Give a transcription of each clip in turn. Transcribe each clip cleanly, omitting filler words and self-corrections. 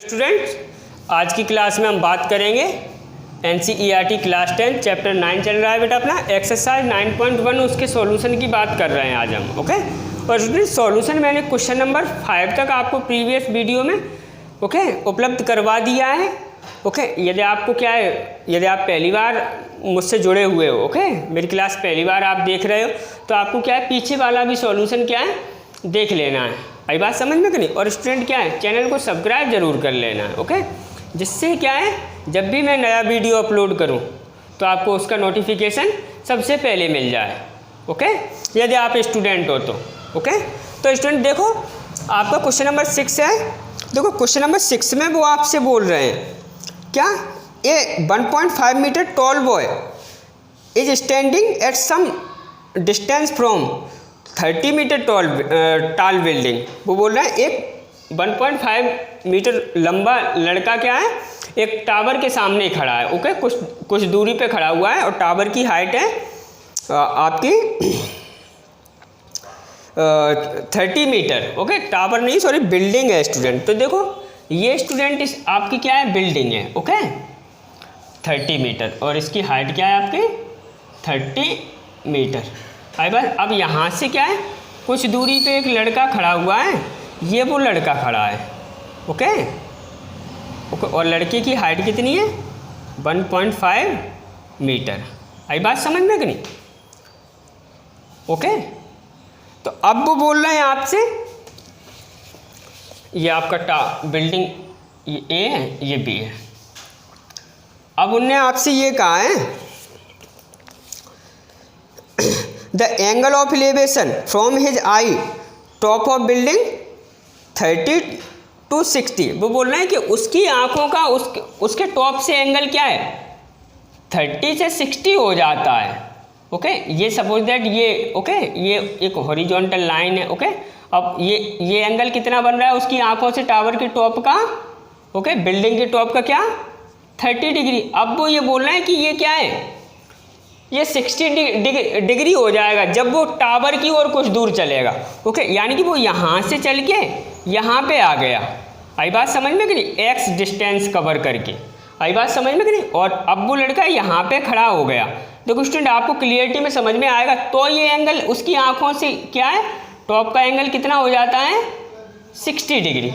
Students, आज की class में हम बात करेंगे एनसीईआरटी क्लास 10 चैप्टर 9 चल रहा है बेटा अपना एक्सरसाइज 9.1 उसके सॉल्यूशन की बात कर रहे हैं आज हम। ओके, और स्टूडेंट सॉल्यूशन मैंने क्वेश्चन नंबर 5 तक आपको प्रीवियस वीडियो में उपलब्ध करवा दिया है। यदि आपको क्या है, यदि आप पहली बार मुझसे जुड़े हुए हो, मेरी क्लास पहली बार आप देख रहे हो, तो आपको क्या है पीछे वाला भी सॉल्यूशन क्या है देख लेना है। आई बात समझ में कि नहीं? और स्टूडेंट क्या है, चैनल को सब्सक्राइब जरूर कर लेना है। जिससे क्या है, जब भी मैं नया वीडियो अपलोड करूं तो आपको उसका नोटिफिकेशन सबसे पहले मिल जाए। यदि आप स्टूडेंट हो तो तो स्टूडेंट देखो, आपका क्वेश्चन नंबर 6 है। देखो क्वेश्चन नंबर 6 में वो आपसे बोल रहे हैं क्या, a 1.5 metre tall boy is standing at some distance from 30 metre tall building. वो बोल रहे हैं एक 1.5 मीटर लंबा लड़का क्या है, एक टावर के सामने खड़ा है। कुछ दूरी पे खड़ा हुआ है और टावर की हाइट है आपकी 30 मीटर। टावर नहीं, सॉरी, बिल्डिंग है स्टूडेंट। तो देखो ये स्टूडेंट इस आपकी क्या है, बिल्डिंग है 30 मीटर, और इसकी हाइट क्या है आपकी 30 मीटर। आई बात, अब यहाँ से क्या है, कुछ दूरी पे एक लड़का खड़ा हुआ है, ये वो लड़का खड़ा है। और लड़के की हाइट कितनी है 1.5 मीटर। आई बात समझ में कि नहीं? तो अब वो बोल रहे हैं आपसे, ये आपका बिल्डिंग ये ए है, ये बी है। अब उनने आपसे ये कहा है the angle of elevation from his I top of building 30 to 60। वो बोल रहे हैं कि उसकी आंखों का उसके टॉप से एंगल क्या है 30 से 60 हो जाता है। ये सपोज दैट ये ये एक हॉरिजॉन्टल लाइन है। अब ये एंगल कितना बन रहा है उसकी आंखों से टावर के टॉप का, बिल्डिंग के टॉप का क्या 30 डिग्री। अब वो ये बोल रहे हैं कि ये क्या है, ये 60 डिग्री हो जाएगा जब वो टावर की ओर कुछ दूर चलेगा। यानी कि वो यहाँ से चल के यहाँ पे आ गया। आई बात समझ में कि नहीं? एक्स डिस्टेंस कवर करके। आई बात समझ में कि नहीं? और अब वो लड़का यहाँ पे खड़ा हो गया। देखो स्टूडेंट, आपको क्लियरिटी में समझ में आएगा। तो ये एंगल उसकी आंखों से क्या है, टॉप का एंगल कितना हो जाता है 60 डिग्री।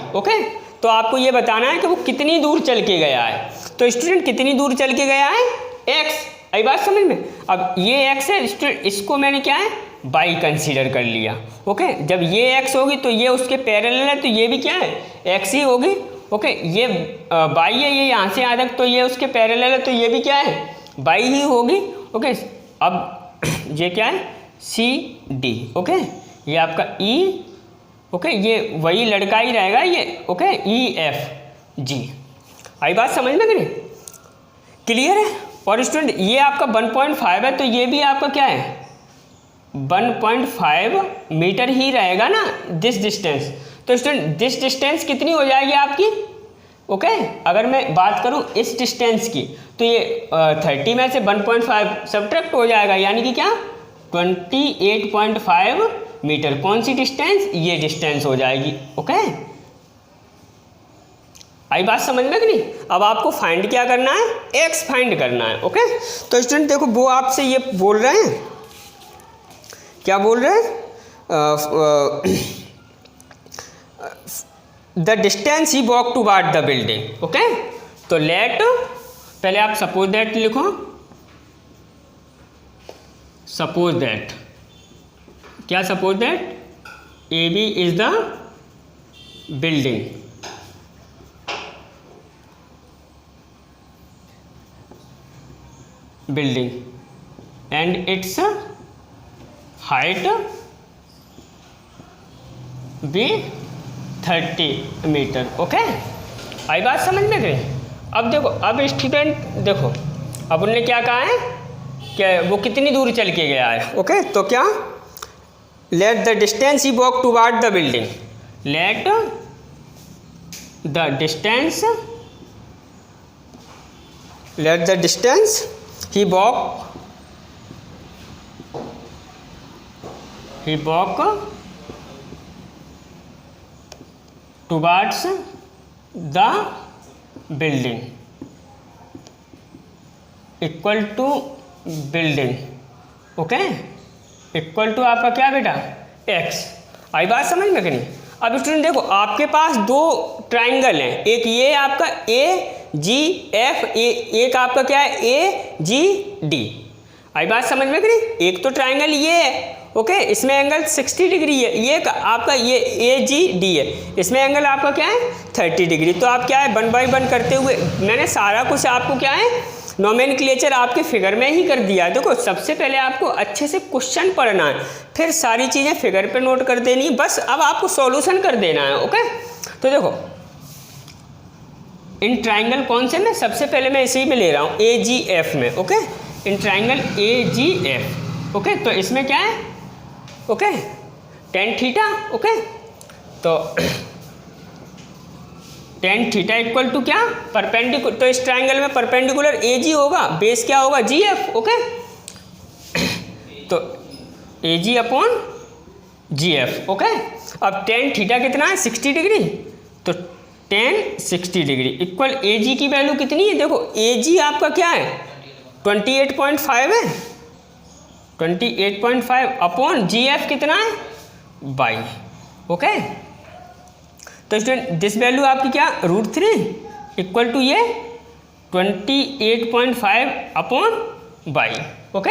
तो आपको ये बताना है कि वो कितनी दूर चल के गया है। तो स्टूडेंट कितनी दूर चल के गया है, एक्स। आई बात समझ में? अब ये एक्स है स्टूडेंट, इसको मैंने क्या है बाई कंसीडर कर लिया। जब ये एक्स होगी तो ये उसके पैरेलल है, तो ये भी क्या है एक्स ही होगी। ये बाई है, ये यहाँ से यहाँ तक, तो ये उसके पैरेलल है, तो ये भी क्या है बाई ही होगी। अब ये क्या है सी डी। ये आपका ई, ये वही लड़का ही रहेगा ये। E F G. आई बात समझ में कि नहीं? क्लियर है? और स्टूडेंट ये आपका 1.5 है, तो ये भी आपका क्या है 1.5 मीटर ही रहेगा ना दिस डिस्टेंस। तो स्टूडेंट दिस डिस्टेंस कितनी हो जाएगी आपकी? अगर मैं बात करूं इस डिस्टेंस की, तो ये 30 में से 1.5 सब्ट्रैक्ट हो जाएगा, यानी कि क्या 28.5 मीटर। कौन सी डिस्टेंस? ये डिस्टेंस हो जाएगी। आई बात समझ में कि नहीं? अब आपको फाइंड क्या करना है, एक्स फाइंड करना है। तो स्टूडेंट देखो, वो आपसे ये बोल रहे हैं, क्या बोल रहे हैं, the distance he walk towards the building. तो लेट, पहले आप सपोज दैट लिखो। सपोज दैट, क्या suppose that A B is the building, and its height be 30 metre. आई बात समझ में गई? अब देखो, अब स्टूडेंट देखो, अब उन्होंने क्या कहा है कि वो कितनी दूर चल के गया है। तो क्या, let the distance he walk towards the building, let the distance he walk towards the building equal to building, okay, equal to आपका क्या बेटा, एक्स। आई बात समझ में कि नहीं? अब स्टूडेंट देखो, आपके पास दो ट्राइंगल हैं, एक ये आपका ए जी एफ, एक आपका क्या है ए जी डी। आई बात समझ में कि नहीं? एक तो ट्राइंगल ये है, ओके, इसमें एंगल 60 डिग्री है, ये आपका ये ए जी डी है, इसमें एंगल आपका क्या है 30 डिग्री। तो आप क्या है 1 बाई 1 करते हुए मैंने सारा कुछ आपको क्या है नोमेनक्लेचर आपके फिगर में ही कर दिया है। देखो सबसे पहले आपको अच्छे से क्वेश्चन पढ़ना है, फिर सारी चीज़ें फिगर पे नोट कर देनी है, बस अब आपको सॉल्यूशन कर देना है, ओके। तो देखो इन ट्राइंगल कौन से में, सबसे पहले मैं इसी में ले रहा हूँ ए जी एफ में, okay, in triangle A G F, okay. तो इसमें क्या है, ओके, tan थीटा, ओके, तो tan थीटा इक्वल टू क्या, परपेंडिकुलर, तो इस ट्राइंगल में परपेंडिकुलर ए जी होगा, बेस क्या होगा जी एफ, ओके। तो ए जी अपॉन जी एफ, ओके। अब tan थीटा कितना है 60 डिग्री, तो tan 60 डिग्री इक्वल ए जी की वैल्यू कितनी है, देखो ए जी आपका क्या है 28.5 है, 28.5 अपॉन जी एफ कितना है 22, ओके। तो स्टूडेंट दिस वैल्यू आपकी क्या √3 इक्वल टू ये 28.5 अपॉन 22, ओके।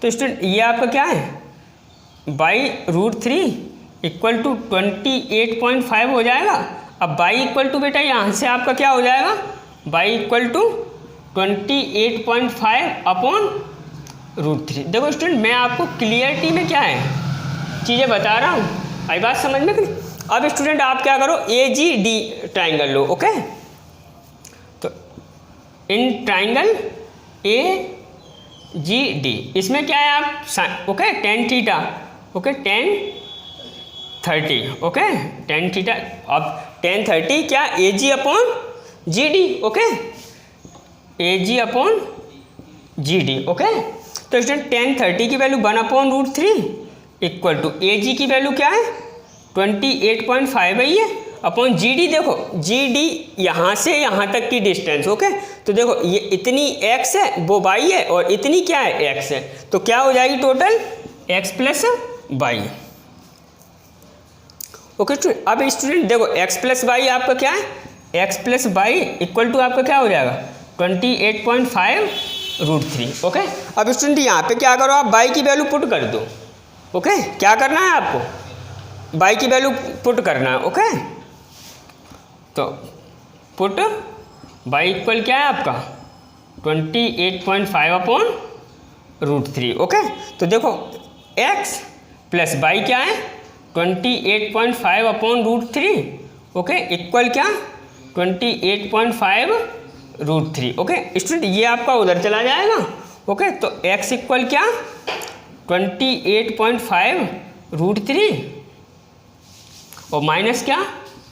तो स्टूडेंट ये आपका क्या है √3 इक्वल टू 28.5 हो जाएगा। अब y इक्वल टू बेटा यहाँ से आपका क्या हो जाएगा, y इक्वल टू 28.5 अपॉन √3। देखो स्टूडेंट मैं आपको क्लियरिटी में क्या है चीज़ें बता रहा हूँ, आई बात समझ में कि? अब स्टूडेंट आप क्या करो ए जी डी ट्राइंगल लो, ओके। तो इन ट्राइंगल ए जी डी इसमें क्या है आप okay tan theta, okay tan 30, okay tan theta. अब tan 30 क्या ए जी अपॉन जी डी, ओके, ए जी अपॉन जी डी, ओके। तो स्टूडेंट tan 30 की वैल्यू 1/√3 इक्वल टू ए जी की वैल्यू क्या है 28.5 है ये अपॉन जी डी। देखो जी डी यहाँ से यहाँ तक की डिस्टेंस, ओके। तो देखो ये इतनी x है वो y है और इतनी क्या है x है, तो क्या हो जाएगी total x plus y, okay. अब स्टूडेंट देखो x प्लस वाई आपका क्या है x plus y equal to आपका क्या हो जाएगा 28.5√3, ओके। अब स्टूडेंट यहाँ पे क्या करो आप y की वैल्यू पुट कर दो, ओके। क्या करना है आपको y की वैल्यू पुट करना है, ओके। तो पुट y इक्वल क्या है आपका 28.5 अपॉन √3, ओके। तो देखो x प्लस y क्या है 28.5 अपॉन √3, ओके, इक्वल क्या 28.5√3, ओके। स्टूडेंट ये आपका उधर चला जाएगा, ओके। तो x इक्वल क्या 28.5√3 और माइनस क्या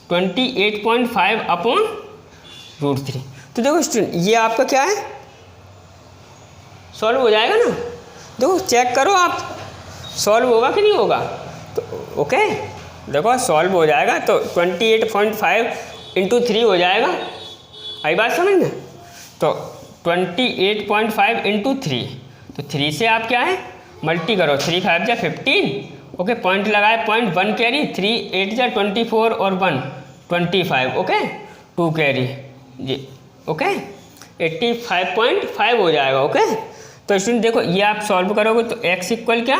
28.5 अपॉन √3। तो देखो स्टूडेंट ये आपका क्या है सॉल्व हो जाएगा ना, देखो चेक करो आप सॉल्व होगा कि नहीं होगा। तो ओके देखो सॉल्व हो जाएगा, तो 28.5 × 3 हो जाएगा, आई बात समझ में। तो 28.5 × 3, तो 3 से आप क्या है मल्टी करो, 3 5 जा 15, ओके, पॉइंट लगाए 0.1 कैरी, 3 8 जा 24 और 1 25, ओके, 2 कैरी जी, ओके, 85.5 हो जाएगा, ओके। तो स्टूडेंट देखो ये आप सॉल्व करोगे तो x इक्वल क्या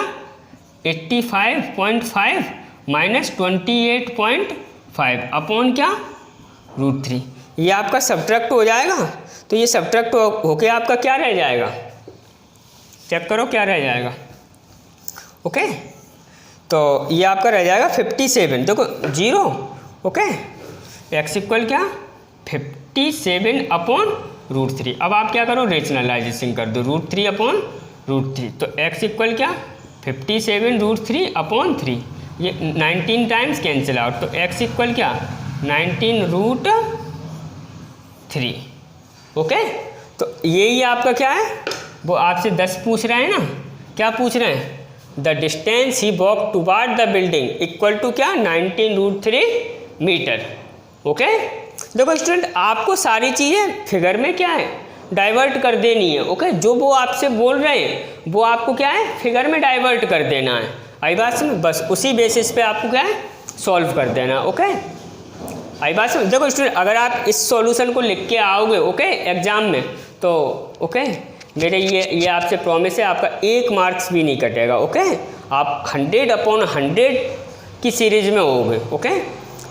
85.5 माइनस 28.5 अपॉन क्या √3, ये आपका सब्ट्रैक्ट हो जाएगा। तो ये सब्ट्रैक्ट होके आपका क्या रह जाएगा, चेक करो क्या रह जाएगा, ओके। तो ये आपका रह जाएगा 57, देखो 0, ओके, x इक्वल क्या 57 अपॉन √3। अब आप क्या करो रेशनलाइजेशन कर दो, √3 अपॉन √3, तो x इक्वल क्या 57 √3 अपॉन 3, ये 19 टाइम्स कैंसिल आउट, तो x इक्वल क्या 19√3, ओके। तो यही आपका क्या है वो आपसे 10 पूछ रहे हैं ना, क्या पूछ रहे हैं the distance he walk toward the building equal to क्या 19√3 मीटर, ओके। देखो स्टूडेंट, आपको सारी चीज़ें फिगर में क्या है, डाइवर्ट कर देनी है। ओके, जो वो आपसे बोल रहे हैं वो आपको क्या है, फिगर में डाइवर्ट कर देना है। आई बात समझ, बस उसी बेसिस पे आपको क्या है, सॉल्व कर देना। ओके, आई बात समझ। देखो स्टूडेंट, अगर आप इस सॉल्यूशन को लिख के आओगे ओके एग्जाम में, तो ओके मेरे ये आपसे प्रॉमिस है, आपका 1 मार्क्स भी नहीं कटेगा। ओके, आप 100/100 की सीरीज में होगे। ओके,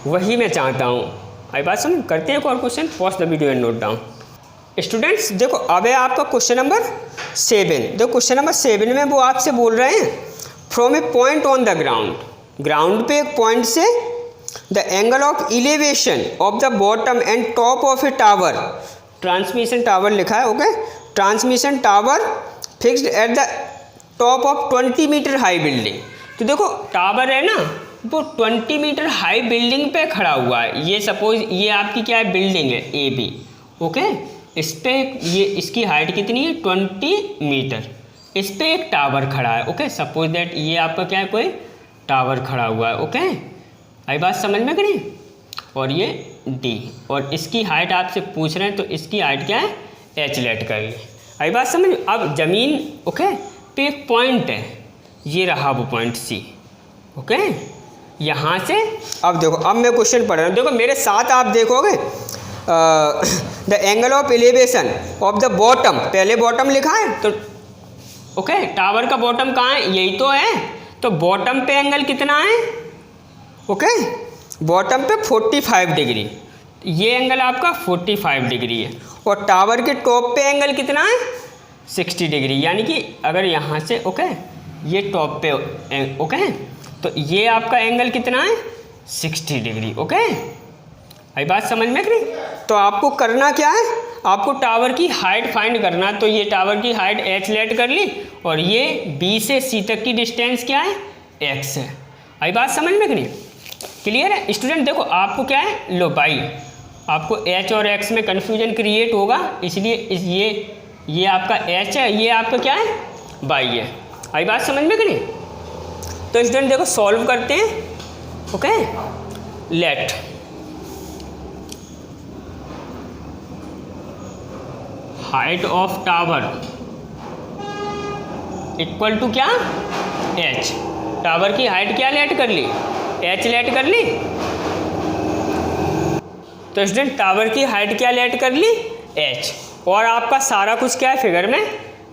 वही मैं चाहता हूँ। आई बात समझ। करते हैं एक और question, pause the video and note down. Students देखो, अब है आपका क्वेश्चन नंबर 7। देखो क्वेश्चन नंबर 7 में वो आपसे बोल रहे हैं, from a point on the ground, ground पे एक पॉइंट से the angle of elevation of the bottom and top of a tower, transmission tower लिखा है। Okay, transmission tower fixed at the top of 20 metre high building. तो देखो tower है ना, वो 20 मीटर हाई बिल्डिंग पे खड़ा हुआ है। ये सपोज ये आपकी क्या है, बिल्डिंग है AB। ओके, इस पे ये इसकी हाइट कितनी है, 20 मीटर। इस पे एक टावर खड़ा है। ओके, सपोज दैट ये आपका क्या है, कोई टावर खड़ा हुआ है। ओके, आई बात समझ में करें। और ये D, और इसकी हाइट आपसे पूछ रहे हैं, तो इसकी हाइट क्या है, H लेट कर ली। आई बात समझ। अब जमीन ओके पे एक पॉइंट है, ये रहा वो पॉइंट C। ओके, यहाँ से अब देखो, अब मैं क्वेश्चन पढ़ रहा हूँ, देखो मेरे साथ आप देखोगे, the angle of elevation of the bottom, पहले बॉटम लिखा है तो ओके टावर का बॉटम कहाँ है, यही तो है। तो बॉटम पे एंगल कितना है, ओके बॉटम पे 45 डिग्री, ये एंगल आपका 45 डिग्री है। और टावर के टॉप पे एंगल कितना है, 60 डिग्री। यानी कि अगर यहाँ से ओके ये टॉप पे ओके, तो ये आपका एंगल कितना है, 60 डिग्री। ओके, आई बात समझ में करें। तो आपको करना क्या है, आपको टावर की हाइट फाइंड करना। तो ये टावर की हाइट H लेट कर ली, और ये B से C तक की डिस्टेंस क्या है, X है। आई बात समझ में करें, क्लियर है स्टूडेंट। देखो आपको क्या है, लो बाई, आपको H और X में कन्फ्यूजन क्रिएट होगा, इसलिए ये आपका H है, ये आपका क्या है, बाई है। आई बात समझ में करें। तो स्टूडेंट देखो सॉल्व करते हैं। Okay, let height of tower equal to क्या, H। टावर की हाइट क्या लेट कर ली, H लेट कर ली। तो स्टूडेंट टावर की हाइट क्या लेट कर ली, H। और आपका सारा कुछ क्या है, फिगर में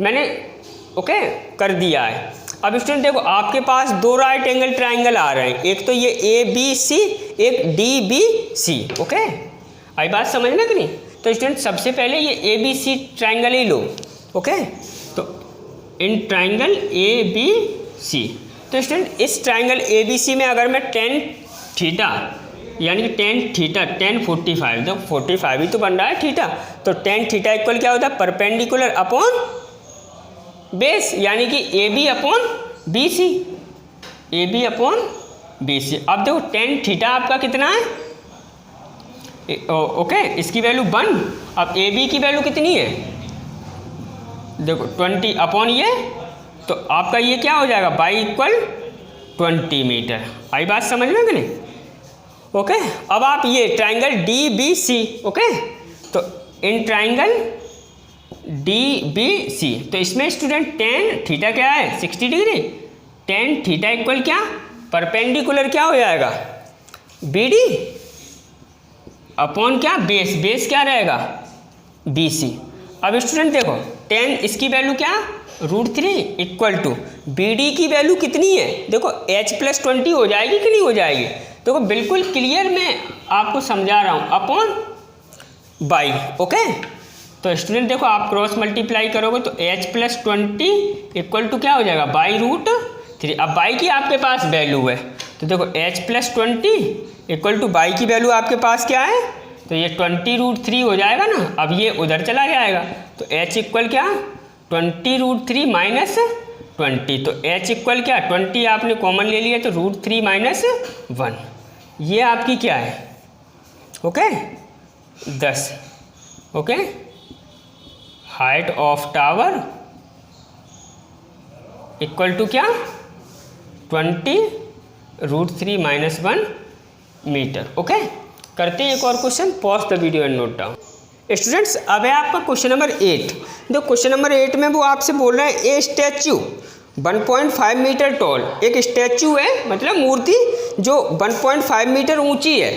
मैंने ओके कर दिया है। अब स्टूडेंट देखो आपके पास 2 राइट एंगल ट्राइंगल आ रहे हैं, एक तो ये ABC, एक DBC। ओके, आई बात समझ में कि नहीं। तो स्टूडेंट सबसे पहले ये ABC ट्राइंगल ही लो। ओके, तो इन ट्राइंगल ABC, तो स्टूडेंट इस ट्राइंगल ABC में अगर मैं tan थीटा यानी कि tan थीटा tan 45, तो 45 ही तो बन रहा है थीटा, तो tan थीटा इक्वल क्या होता है, परपेंडिकुलर अपॉन बेस, यानी कि AB upon BC, AB upon BC। अब देखो tan थीटा आपका कितना है, ओके इसकी वैल्यू 1। अब AB की वैल्यू कितनी है, देखो 20 अपॉन ये, तो आपका ये क्या हो जाएगा, बाई इक्वल 20 मीटर। आई बात समझ में कि नहीं। ओके, अब आप ये ट्राइंगल DBC, ओके तो इन ट्राइंगल DBC, तो इसमें स्टूडेंट tan थीटा क्या है, 60 डिग्री। tan थीटा इक्वल क्या, परपेंडिकुलर क्या हो जाएगा, BD अपॉन क्या, बेस, बेस क्या रहेगा, BC। अब स्टूडेंट देखो tan इसकी वैल्यू क्या, √3 इक्वल टू BD की वैल्यू कितनी है, देखो H+20 हो जाएगी कि नहीं हो जाएगी। देखो बिल्कुल क्लियर मैं आपको समझा रहा हूँ, अपॉन बाई। ओके, तो स्टूडेंट देखो आप क्रॉस मल्टीप्लाई करोगे तो H+20 इक्वल टू क्या हो जाएगा, बाई √3। अब बाई की आपके पास वैल्यू है, तो देखो H+20 इक्वल टू बाई की वैल्यू आपके पास क्या है, तो ये 20√3 हो जाएगा ना। अब ये उधर चला जाएगा, तो H इक्वल क्या, 20√3 माइनस 20, तो H इक्वल क्या, 20 आपने कॉमन ले लिया, तो √3 माइनस 1, ये आपकी क्या है, okay 10। Okay, height of tower equal to क्या, 20 √3 माइनस 1 मीटर। ओके, करते हैं एक और question, pause the video and note down. Students अब है आपका क्वेश्चन नंबर 8। जो क्वेश्चन नंबर 8 में वो आपसे बोल रहे हैं ए स्टैच्यू 1.5 मीटर टॉल, एक स्टैच्यू है मतलब मूर्ति जो 1.5 मीटर ऊंची है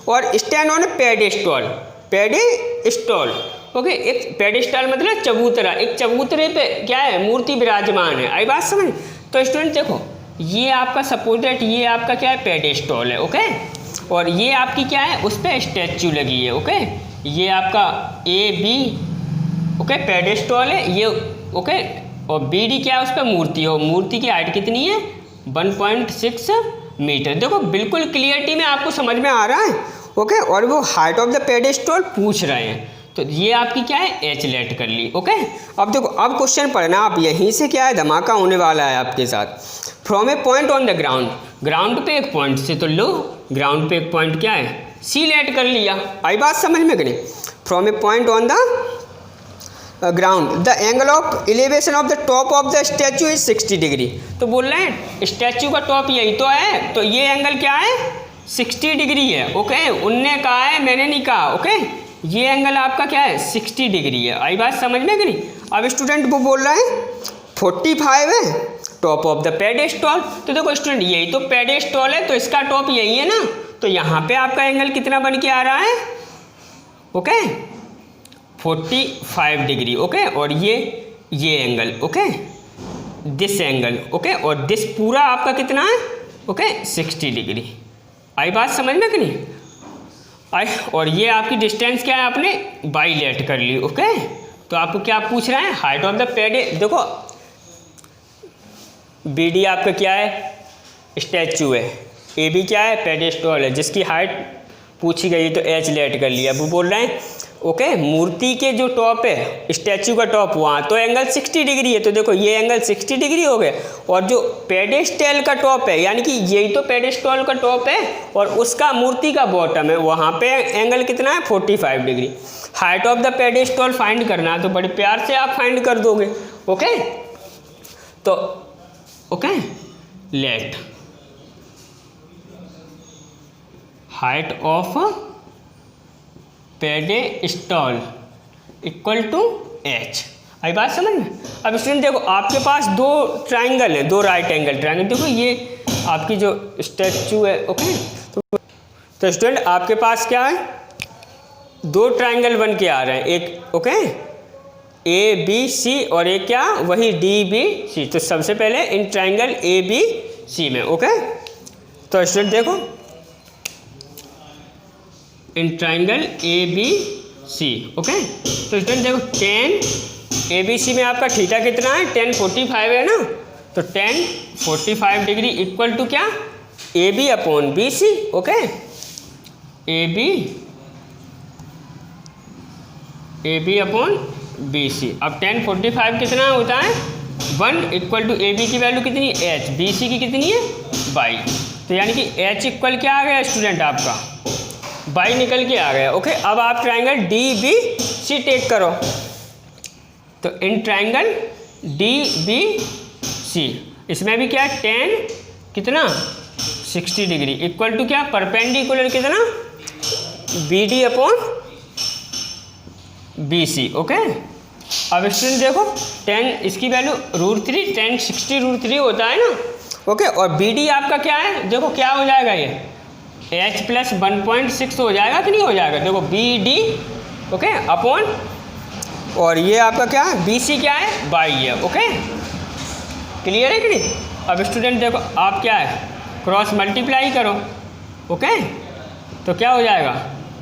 और स्टैंड ऑन पेडेस्टॉल, पेडेस्टॉल ओके, एक पेडेस्टॉल मतलब चबूतरा, एक चबूतरे पे क्या है मूर्ति विराजमान है। आई बात समझ? तो स्टूडेंट देखो ये आपका सपोज दैट ये आपका क्या है पेडेस्टॉल है ओके, और ये आपकी क्या है उस पर स्टैच्यू लगी है ओके, ये आपका ए बी ओके पेडेस्टॉल है ये ओके, और बी डी क्या है उस पर मूर्ति है, और मूर्ति की हाइट कितनी है 1.6 मीटर। देखो बिल्कुल क्लियरिटी में आपको समझ में आ रहा है ओके, और वो हाइट ऑफ द पेडेस्टॉल पूछ रहे हैं, तो ये आपकी क्या है एच लेट कर ली ओके। अब देखो अब क्वेश्चन पढ़ना आप, यहीं से क्या है धमाका होने वाला है आपके साथ। From a point on the ground, ground पे एक पॉइंट से तो लो, ग्राउंड पे एक पॉइंट क्या है सी लेट कर लिया। आई बात समझ में कि नहीं? From a point on the ground the angle of elevation of the top of the statue is 60 degree. तो बोल रहे हैं स्टैचू का टॉप यही तो है, तो ये एंगल क्या है 60 डिग्री है ओके, उनने कहा है मैंने नहीं कहा ओके, ये एंगल आपका क्या है 60 डिग्री है। आई बात समझ में कि नहीं? अब स्टूडेंट वो बोल रहा है 45 है टॉप ऑफ द पेडेस्टॉल, तो देखो स्टूडेंट यही तो पेडेस्टॉल है तो इसका टॉप यही है ना, तो यहाँ पे आपका एंगल कितना बन के आ रहा है ओके 45 डिग्री ओके, और ये angle okay this angle okay, और दिस पूरा आपका कितना है ओके 60 डिग्री। आई बात समझ में कि नहीं? आई, और ये आपकी डिस्टेंस क्या है आपने बाई लेट कर ली ओके। तो आपको क्या पूछ रहा है हाइट ऑफ द पेडे, देखो बी डी आपका क्या है स्टैचू है, ए बी क्या है पेडेस्टॉल है, जिसकी हाइट पूछी गई तो एच लेट कर लिया। वो बोल रहे हैं ओके मूर्ति के जो टॉप है स्टैचू का टॉप वहाँ तो एंगल 60 डिग्री है, तो देखो ये एंगल 60 डिग्री हो गए, और जो पेडेस्टल का टॉप है यानी कि यही तो पेडेस्टॉल का टॉप है और उसका मूर्ति का बॉटम है वहाँ पे एंगल कितना है 45 degree. Height of the pedestal find करना है तो बड़े प्यार से आप फाइंड कर दोगे ओके। तो okay let height of pedestal equal to H. आई बात समझ में? अब स्टूडेंट देखो आपके पास दो ट्राइंगल है, दो राइट एंगल ट्राइंगल, देखो ये आपकी जो स्टैचू है ओके, तो स्टूडेंट आपके पास क्या है दो ट्राइंगल बन के आ रहे हैं, एक ओके ए बी सी और एक क्या वही डी बी सी। तो सबसे पहले इन ट्राइंगल ए बी सी में ओके, तो स्टूडेंट देखो in triangle A B C okay, तो स्टूडेंट देखो 10 ए बी सी में आपका थीटा कितना है 1045 है ना, तो 1045 डिग्री इक्वल टू क्या A B upon B C okay, A B upon B C. अब 1045 कितना होता है 1 इक्वल टू ए बी की वैल्यू कितनी एच, बी सी की कितनी है बाई, तो यानी कि एच इक्वल क्या आ गया स्टूडेंट आपका बाई निकल के आ गया ओके। अब आप triangle D B C take करो, तो इन ट्राइंगल डी बी सी इसमें भी क्या 10 कितना 60 डिग्री इक्वल टू क्या परपेंडिकुलर कितना B D upon B C okay. अब स्टूडेंट देखो 10 इसकी वैल्यू √3 10 60 √3 होता है ना ओके, और बी डी आपका क्या है देखो क्या हो जाएगा ये एच प्लस 1.6 हो जाएगा कि नहीं हो जाएगा, देखो बी डी ओके अपॉन, और ये आपका क्या है बी सी क्या है बाई है ओके। क्लियर है कि नहीं? अब स्टूडेंट देखो आप क्या है क्रॉस मल्टीप्लाई करो ओके, तो क्या हो जाएगा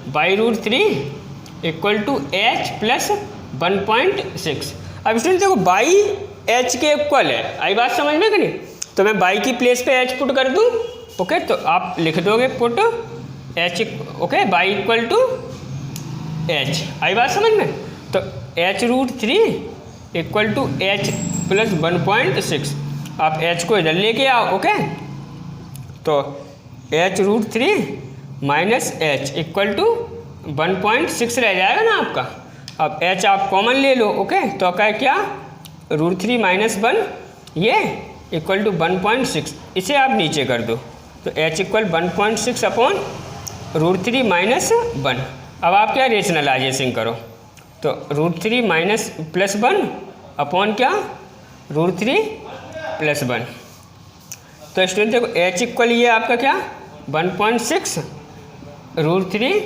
by √3 equal to H plus 1.6। अब स्टूडेंट देखो बाई एच के इक्वल है। आई बात समझ में कि नहीं? तो मैं बाई की प्लेस पे एच पुट कर दूं ओके, तो आप लिख दोगे put H okay by equal to H. आई बात समझ में? तो H √3 equal to H plus 1.6, आप एच को इधर लेके आओ ओके, तो H √3 minus H equal to 1.6 रह जाएगा ना आपका। अब एच आप कॉमन ले लो ओके, तो क्या क्या √3 माइनस 1 ये इक्वल टू 1.6, इसे आप नीचे कर दो, तो एच इक्वल 1.6 अपॉन √3 माइनस 1। अब आप क्या रेशनलाइजेशन करो, तो √3 माइनस प्लस 1 अपॉन क्या √3 प्लस 1। तो स्टूडेंट देखो h इक्वल ये आपका क्या 1.6 √3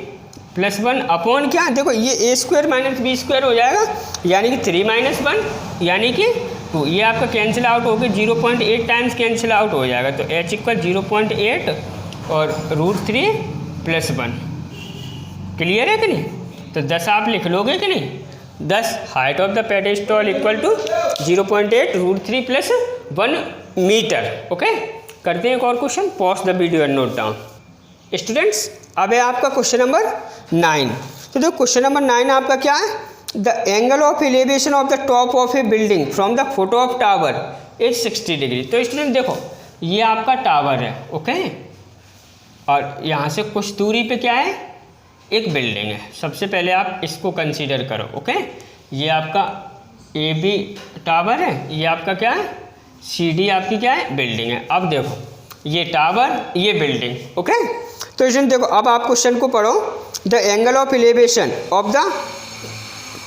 प्लस 1 अपॉन क्या, देखो ये a square minus b square हो जाएगा, यानी कि 3 माइनस 1 यानी कि 2। ये आपका कैंसिल आउट होकर 0.8 टाइम्स कैंसिल आउट हो जाएगा। तो h इक्वल 0.8 और √3 प्लस 1। क्लियर है कि नहीं? तो 10 आप लिख लोगे कि नहीं? 10 height of the pedestal equal to 0.8 √3 plus 1 metre. Okay, करते हैं एक और question. Pause the video and note down. Students अब है आपका क्वेश्चन नंबर 9। तो देखो क्वेश्चन नंबर 9 आपका क्या है, the angle of elevation of the top of A building from the photo of tower is 60 degree. तो स्टूडेंट देखो ये आपका टावर है, ओके, और यहाँ से कुछ दूरी पे क्या है, एक बिल्डिंग है। सबसे पहले आप इसको कंसीडर करो, ओके। ये आपका AB टावर है, ये आपका क्या है CD आपकी क्या है बिल्डिंग है। अब देखो ये टावर ये बिल्डिंग, ओके। तो इसमें देखो अब आप क्वेश्चन को पढ़ो, the angle of elevation of the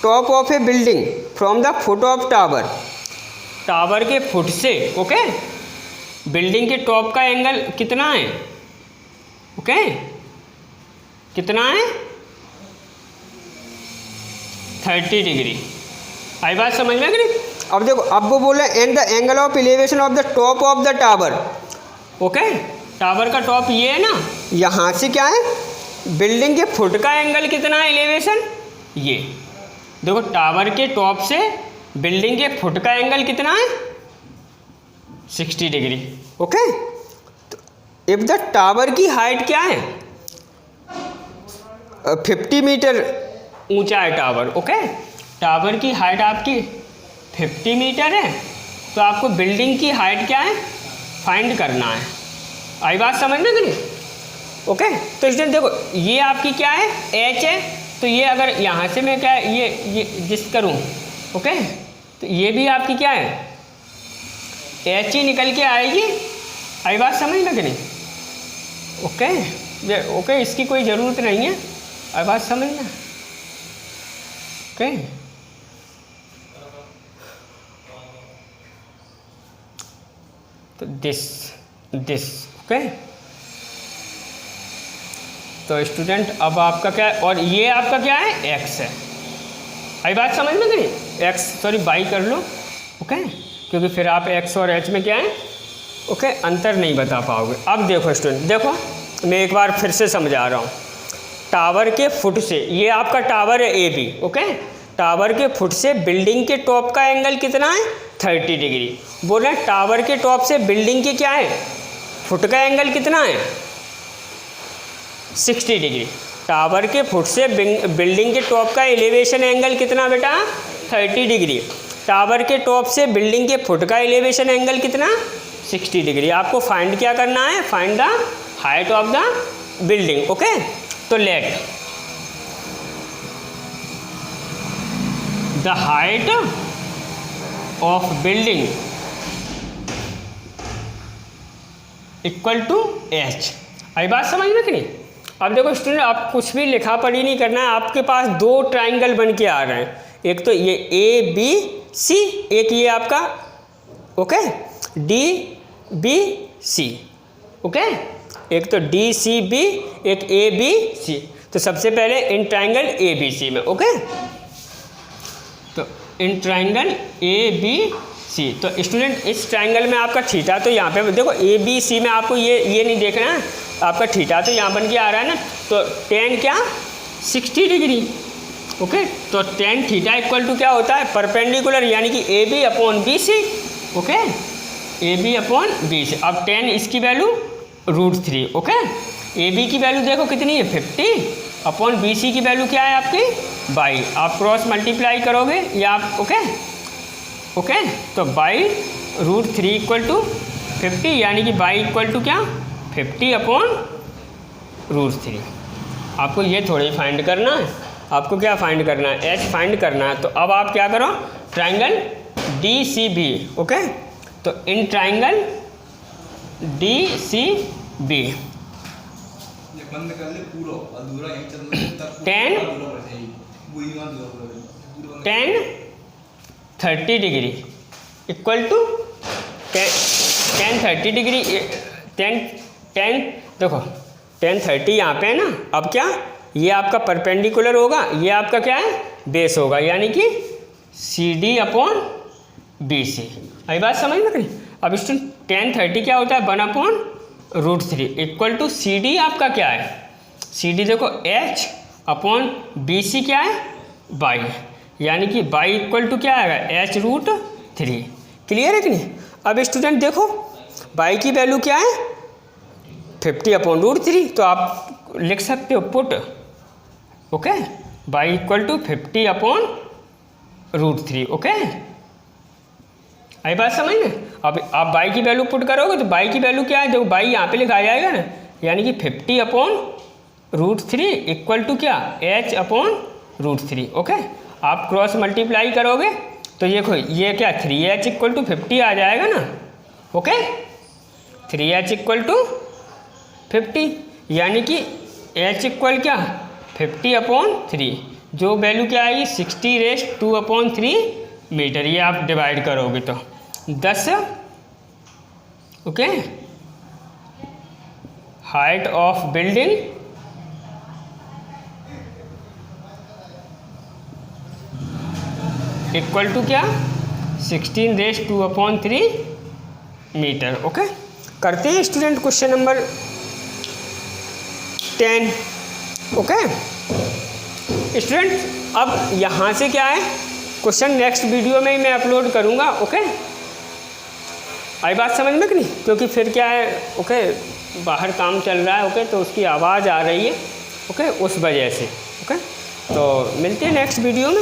top of A building from the photo of tower. Tower के फुट से, ओके, बिल्डिंग के टॉप का एंगल कितना है, ओके, कितना है 30 डिग्री। आई बात समझ में कि नहीं? अब देखो अब वो बोल रहे हैं and the angle of elevation of the top of the tower, okay. Tower का टॉप ये है ना, यहाँ से क्या है बिल्डिंग के फुट का एंगल कितना है एलिवेशन, ये देखो टावर के टॉप से बिल्डिंग के फुट का एंगल कितना है 60 डिग्री, ओके। तो इफ द टावर की हाइट क्या है 50 मीटर ऊंचा है टावर, ओके। टावर की हाइट आपकी 50 मीटर है, तो आपको बिल्डिंग की हाइट क्या है फाइंड करना है। आई बात समझ में कि नहीं? ओके, तो इसलिए देखो ये आपकी क्या है h है, तो ये अगर यहाँ से मैं क्या है ये जिस करूँ, ओके, तो ये भी आपकी क्या है h ही निकल के आएगी। आई बात समझ में कि नहीं? ओके ओके, इसकी कोई ज़रूरत नहीं है। आई बात समझ में? ओके, तो दिस ओके। तो स्टूडेंट अब आपका क्या है, और ये आपका क्या है x है। आई बात समझ में नहीं? x सॉरी बाई कर लो, ओके, क्योंकि फिर आप x और h में क्या है, ओके, अंतर नहीं बता पाओगे। अब देखो स्टूडेंट, देखो मैं एक बार फिर से समझा रहा हूँ। टावर के फुट से, ये आपका टावर है AB, ओके, टावर के फुट से बिल्डिंग के टॉप का एंगल कितना है 30 डिग्री। बोल रहे हैं टावर के टॉप से बिल्डिंग के क्या है फुट का एंगल कितना है 60 डिग्री। टावर के फुट से बिल्डिंग के टॉप का एलिवेशन एंगल कितना बेटा 30 डिग्री। टावर के टॉप से बिल्डिंग के फुट का एलिवेशन एंगल कितना 60 डिग्री। आपको फाइंड क्या करना है, find the height of the building, okay. तो let the height of building equal to h। आई बात समझ में कि नहीं? अब देखो स्टूडेंट, आप कुछ भी लिखा पढ़ी नहीं करना है। आपके पास दो ट्राइंगल बन के आ रहे हैं, एक तो ये ABC, एक ये आपका ओके DBC, ओके, एक तो DCB, एक ABC। तो सबसे पहले इन ट्राइंगल ABC में, ओके, तो इन ट्राइंगल ABC। तो स्टूडेंट इस ट्राइंगल में आपका थीटा तो यहाँ पे देखो ABC में आपको ये नहीं देखना है, आपका थीटा तो यहाँ बन के आ रहा है ना, तो tan क्या 60 डिग्री, ओके। तो tan थीटा इक्वल टू क्या होता है परपेंडिकुलर, यानी कि AB upon BC, okay, AB upon BC। अब tan इसकी वैल्यू √3, ओके। AB की वैल्यू देखो कितनी है 50 अपॉन BC की वैल्यू क्या है आपकी 22। आप क्रॉस मल्टीप्लाई करोगे या आप ओके, तो बाई √3 इक्वल टू 50, यानी कि बाई इक्वल टू क्या 50 अपॉन √3। आपको ये थोड़ी फाइंड करना है, आपको क्या फाइंड करना है h फाइंड करना है। तो अब आप क्या करो ट्राइंगल DCB, ओके, तो इन ट्राइंगल DCB बंद कर ले पूरा अधूरा यहीं चल रहा है 10 30 डिग्री इक्वल टू 10 30 डिग्री 10 देखो 10 30 यहाँ पे है ना। अब क्या, ये आपका परपेंडिकुलर होगा, ये आपका क्या है, बेस होगा, यानी कि CD अपॉन BC। अभी बात समझ में नहीं। अब स्टूडेंट 10 30 क्या होता है, 1/√3 इक्वल टू CD आपका क्या है, CD देखो H अपॉन BC क्या है, बाई, यानी कि बाई इक्वल टू क्या आएगा, H√3। क्लियर है कि नहीं। अब स्टूडेंट देखो बाई की वैल्यू क्या है, 50/√3, तो आप लिख सकते हो put okay by equal to 50/√3। Okay, आई बात समझ में। अब आप बाई की वैल्यू पुट करोगे तो बाई की वैल्यू क्या है, देखो बाई यहाँ पे लिखा जाएगा ना, यानी कि 50/√3 इक्वल टू क्या, H/√3। ओके, आप क्रॉस मल्टीप्लाई करोगे तो देखो ये क्या 3H इक्वल टू 50 आ जाएगा ना। ओके, 3H इक्वल टू 50, यानी कि H इक्वल क्या 50/3, जो वैल्यू क्या आएगी 60⁻²/3 मीटर। ये आप डिवाइड करोगे तो 10 okay height of building equal to क्या 16⁻²/3 मीटर। ओके, करते हैं student question number 10। Okay student, अब यहाँ से क्या है क्वेश्चन नेक्स्ट वीडियो में ही मैं अपलोड करूँगा। ओके, आई बात समझ में कि नहीं, क्योंकि फिर क्या है ओके बाहर काम चल रहा है ओके, तो उसकी आवाज़ आ रही है ओके, उस वजह से। ओके, तो मिलते हैं नेक्स्ट वीडियो में।